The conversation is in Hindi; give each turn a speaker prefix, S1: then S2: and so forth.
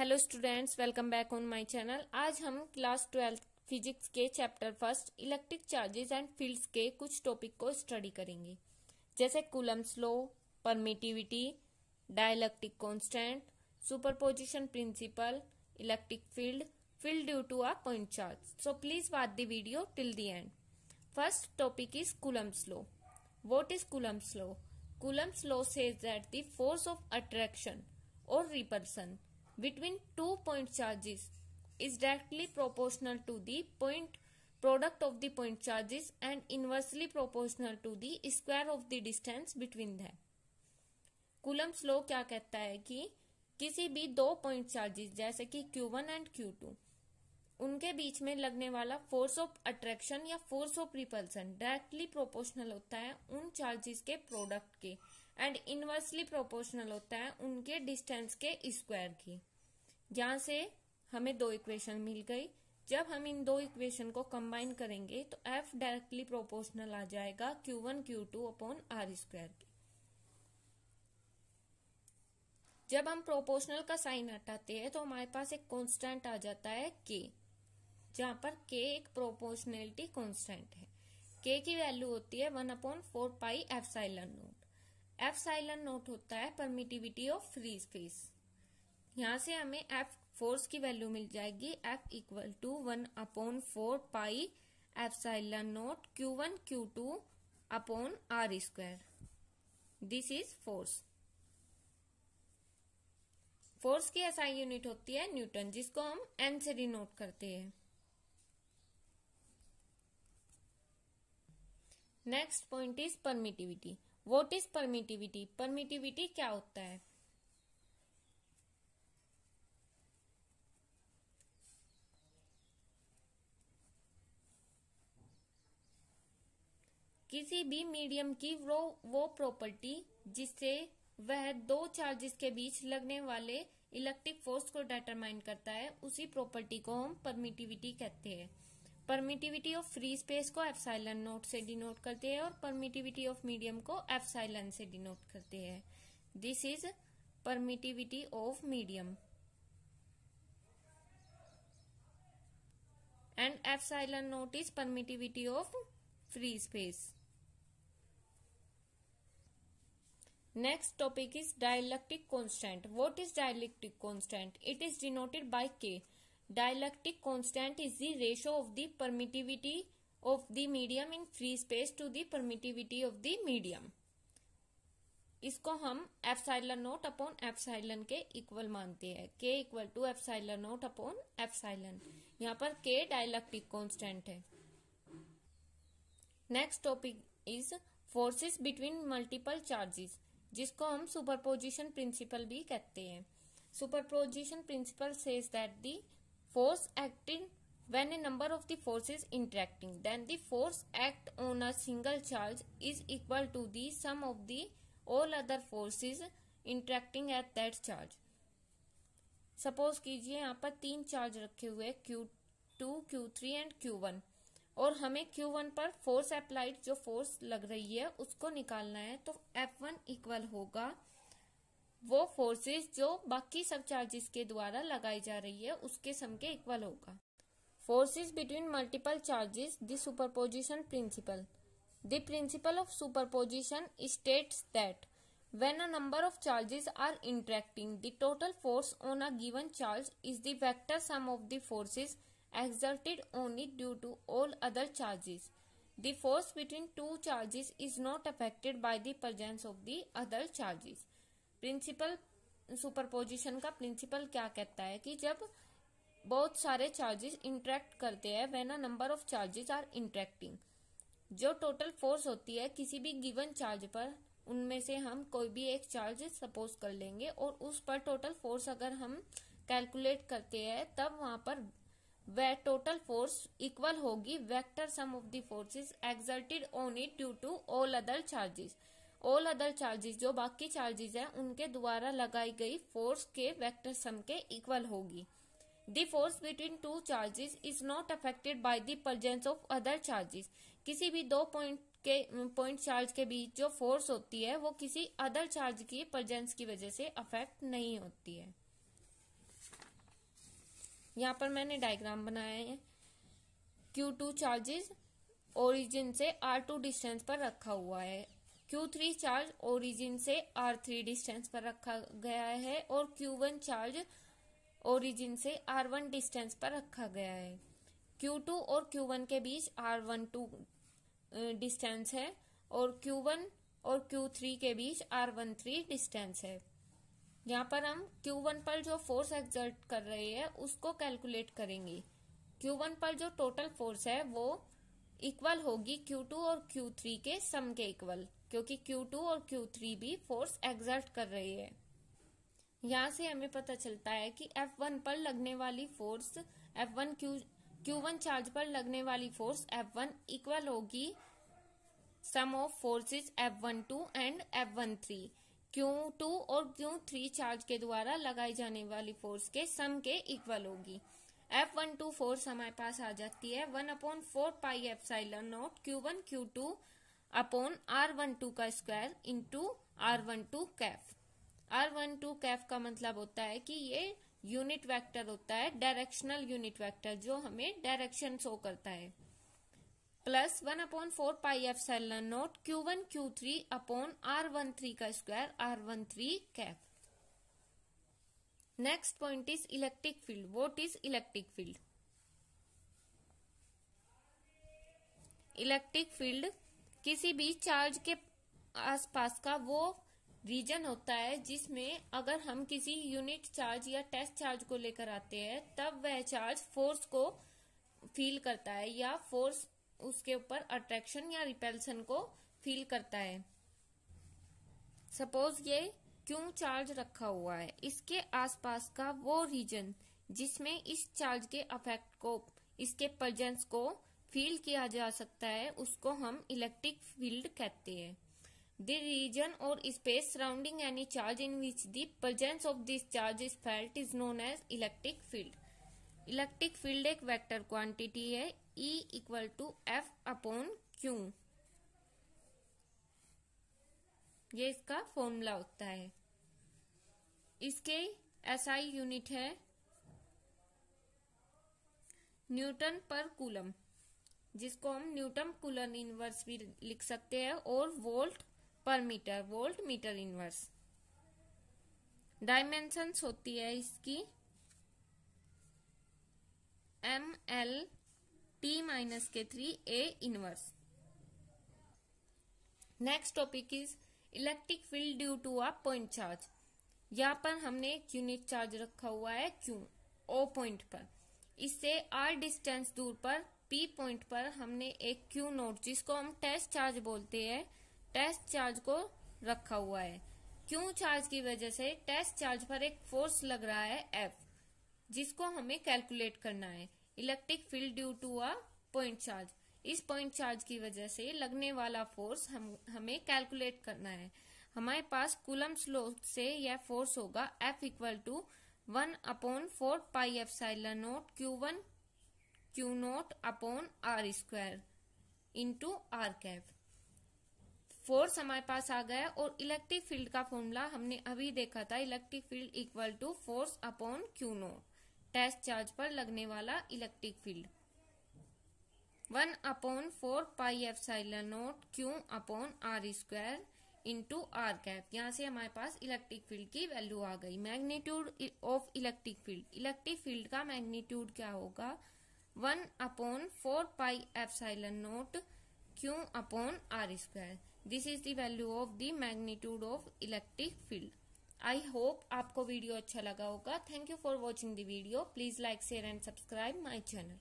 S1: Hello students, welcome back on my channel. आज हम क्लास 12 फिजिक्स के chapter first electric charges and fields के कुछ टॉपिक को स्टडी करेंगे, जैसे Coulomb's law, permittivity, dielectric constant, superposition principle, electric field, field due to a point charge. So please watch the video till the end. First topic is Coulomb's law. What is Coulomb's law? Coulomb's law says that the force of attraction or repulsion between 2 point charges is directly proportional to the point product of the point charges and inversely proportional to the square of the distance between them. Coulomb's law क्या कहता है कि किसी भी दो पॉइंट चार्जेस जैसे कि Q1 एंड Q2 उनके बीच में लगने वाला फोर्स ऑफ अट्रैक्शन या force of repulsion directly proportional होता है उन चार्जेस के प्रोडक्ट के एंड इनवर्सली प्रोपोर्शनल होता है उनके डिस्टेंस के स्क्वायर की। यहाँ से हमें दो इक्वेशन मिल गई। जब हम इन दो इक्वेशन को कंबाइन करेंगे तो F डायरेक्टली प्रोपोर्शनल आ जाएगा Q1 Q2 upon R square की। जब हम प्रोपोर्शनल का साइन हटाते हैं तो हमारे पास एक कांस्टेंट आ जाता है K, जहां पर K एक प्रोपोर्शनैलिटी कांस्टेंट है। K की वैल्यू होती है 1/4 pi epsilon note. Epsilon note होता है परमिटिविटी ऑफ फ्री स्पेस। यहां से हमें F फोर्स की वैल्यू मिल जाएगी F equal to 1/4 pi epsilon nought Q1 Q2 upon R square. This is force. Force की एसआई यूनिट होती है न्यूटन, जिसको हम N से डिनोट करते हैं। Next point is permittivity. What is permittivity? Permittivity क्या होता है? किसी भी मीडियम की वो प्रॉपर्टी जिससे वह दो चार्जेस के बीच लगने वाले इलेक्ट्रिक फोर्स को डिटरमाइन करता है, उसी प्रॉपर्टी को हम परमिटिविटी कहते हैं। परमिटिविटी ऑफ फ्री स्पेस को एप्सिलॉन नोट से डिनोट करते हैं और परमिटिविटी ऑफ मीडियम को एप्सिलॉन से डिनोट करते हैं। This is permittivity of medium and epsilon note is permittivity of free space. Next topic is dielectric constant. What is dielectric constant? It is denoted by K. Dielectric constant is the ratio of the permittivity of the medium in free space to the permittivity of the medium. इसको हम एप्सिलॉन नोट अपॉन एप्सिलॉन के इक्वल मानते हैं। K equal to epsilon nought upon epsilon. यहाँ पर K डाइलेक्ट्रिक कांस्टेंट है। Next topic is forces between multiple charges, जिसको हम सुपरपोजिशन प्रिंसिपल भी कहते हैं। Superposition principle says that the force acting when a number of the forces interacting then the force act on a single charge is equal to the sum of the all other forces interacting at that charge. Suppose कीजिए यहाँ पर तीन चार्ज रखे हुए Q2, Q3 एंड Q1 और हमें Q1 पर फोर्स अप्लाइड जो फोर्स लग रही है उसको निकालना है, तो F1 इक्वल होगा वो फोर्सेस जो बाकी सब चार्जेस के द्वारा लगाई जा रही है उसके सम के इक्वल होगा। Forces between multiple charges, the superposition principle. The principle of superposition states that when a number of charges are interacting the total force on a given charge is the vector sum of the forces exerted on it due to all other charges. The force between two charges is not affected by the presence of the other charges. Principle superposition का प्रिंसिपल क्या कहता है कि जब बहुत सारे चार्जेस इंटरेक्ट करते हैं, when a number of charges are interacting, जो टोटल फोर्स होती है किसी भी गिवन चार्ज पर, उनमें से हम कोई भी एक चार्ज सपोज कर लेंगे और उस पर टोटल फोर्स अगर हम कैलकुलेट करते हैं तब वहां पर वह टोटल फोर्स इक्वल होगी vector sum of the forces exerted on it due to all other charges. All other charges जो बाकी चार्जेस हैं उनके द्वारा लगाई गई फोर्स के वेक्टर सम के इक्वल होगी। The force between two charges is not affected by the presence of other charges. किसी भी दो पॉइंट चार्ज के बीच जो फोर्स होती है वो किसी अदर चार्ज की प्रेजेंस की वजह से अफेक्ट नहीं होती है। यहाँ पर मैंने डायग्राम बनाया है। Q2 चार्जेस ओरिजिन से R2 डिस्टेंस पर रखा हुआ है। Q3 चार्ज ओरिजिन से R3 डिस्टेंस पर रखा गया है और Q1 चार्ज ओरिजिन से R1 डिस्टेंस पर रखा गया है। Q2 और Q1 के बीच R12 डिस्टेंस है और Q1 और Q3 के बीच R13 डिस्टेंस है। यहाँ पर हम Q1 पर जो फोर्स एक्सर्ट कर रहे हैं उसको कैलकुलेट करेंगे। Q1 पर जो टोटल फोर्स है वो इक्वल होगी Q2 और Q3 के सम के इक्वल, क्योंकि Q2 और Q3 भी फोर्स एक्सर्ट कर रहे हैं। यहाँ से हमें पता चलता है कि F1 पर लगने वाली फोर्स Q1 चार्ज पर लगने वाली फोर्स F1 इक्वल होगी सम of forces F12 and F13। Q2 और Q3 चार्ज के द्वारा लगाई जाने वाली फोर्स के सम के इक्वल होगी। F12 फोर्स हमारे पास आ जाती है 1/4πε0 Q1 Q2 अपॉन R12 का square into R12 Kaif. R12 Kaif का मतलब होता है कि ये यूनिट वेक्टर होता है, डायरेक्शनल यूनिट वेक्टर, जो हमें डायरेक्शन शो करता है, plus 1/4πε0 Q1 Q3 upon R13 का square R13 Kaif. Next point is electric field. What is electric field? Electric field किसी भी चार्ज के आसपास का वो रीजन होता है जिसमें अगर हम किसी यूनिट चार्ज या टेस्ट चार्ज को लेकर आते हैं तब वह चार्ज फोर्स को फील करता है या फोर्स उसके ऊपर अट्रैक्शन या रिपल्सन को फील करता है। सपोज ये क्यों चार्ज रखा हुआ है, इसके आसपास का वो रीजन जिसमें इस चार्ज के अफेक्ट को, इसके प्रेजेंस को फील किया जा सकता है, उसको हम इलेक्ट्रिक फील्ड कहते हैं। The region or space surrounding any charge in which the presence of this charge is felt is known as electric field. Electric field एक वेक्टर क्वांटिटी है, E equal to F upon Q, ये इसका फॉर्मूला होता है। इसके SI यूनिट है न्यूटन पर कूलम, जिसको हम न्यूटन कूलम इनवर्स भी लिख सकते हैं, और वोल्ट पर metre, volt metre inverse. Dimensions होती है इसकी ML T-3 A inverse. Next topic is electric field due to a point charge. यहाँ पर हमने एक यूनिट चार्ज रखा हुआ है Q O पॉइंट पर, इससे R डिस्टेंस दूर पर P पॉइंट पर हमने एक Q नोट, जिसको हम टेस्ट चार्ज बोलते हैं, टेस्ट चार्ज को रखा हुआ है। क्यू चार्ज की वजह से टेस्ट चार्ज पर एक फोर्स लग रहा है F, जिसको हमें कैलकुलेट करना है। Electric field due to a point charge, इस पॉइंट चार्ज की वजह से लगने वाला फोर्स हमें कैलकुलेट करना है। हमारे पास कूलम्स लॉ से यह फोर्स होगा F equal to 1/4πε0 Q1 Q0 upon R square into R cap. Force हमारे पास आ गया, और इलेक्ट्रिक फील्ड का फॉर्मूला हमने अभी देखा था, electric field equal to force upon Q naught, test charge पर लगने वाला electric field, 1/4πε0 Q upon R square into R cap. यहाँ से हमारे पास इलेक्ट्रिक फील्ड की वैल्यू आ गई। Magnitude of electric field, electric field का मैग्नीट्यूड क्या होगा, 1/4πε0 Q upon R square. This is the value of the magnitude of electric field. I hope आपको वीडियो अच्छा लगा होगा। Thank you for watching the video. Please like, share and subscribe my channel.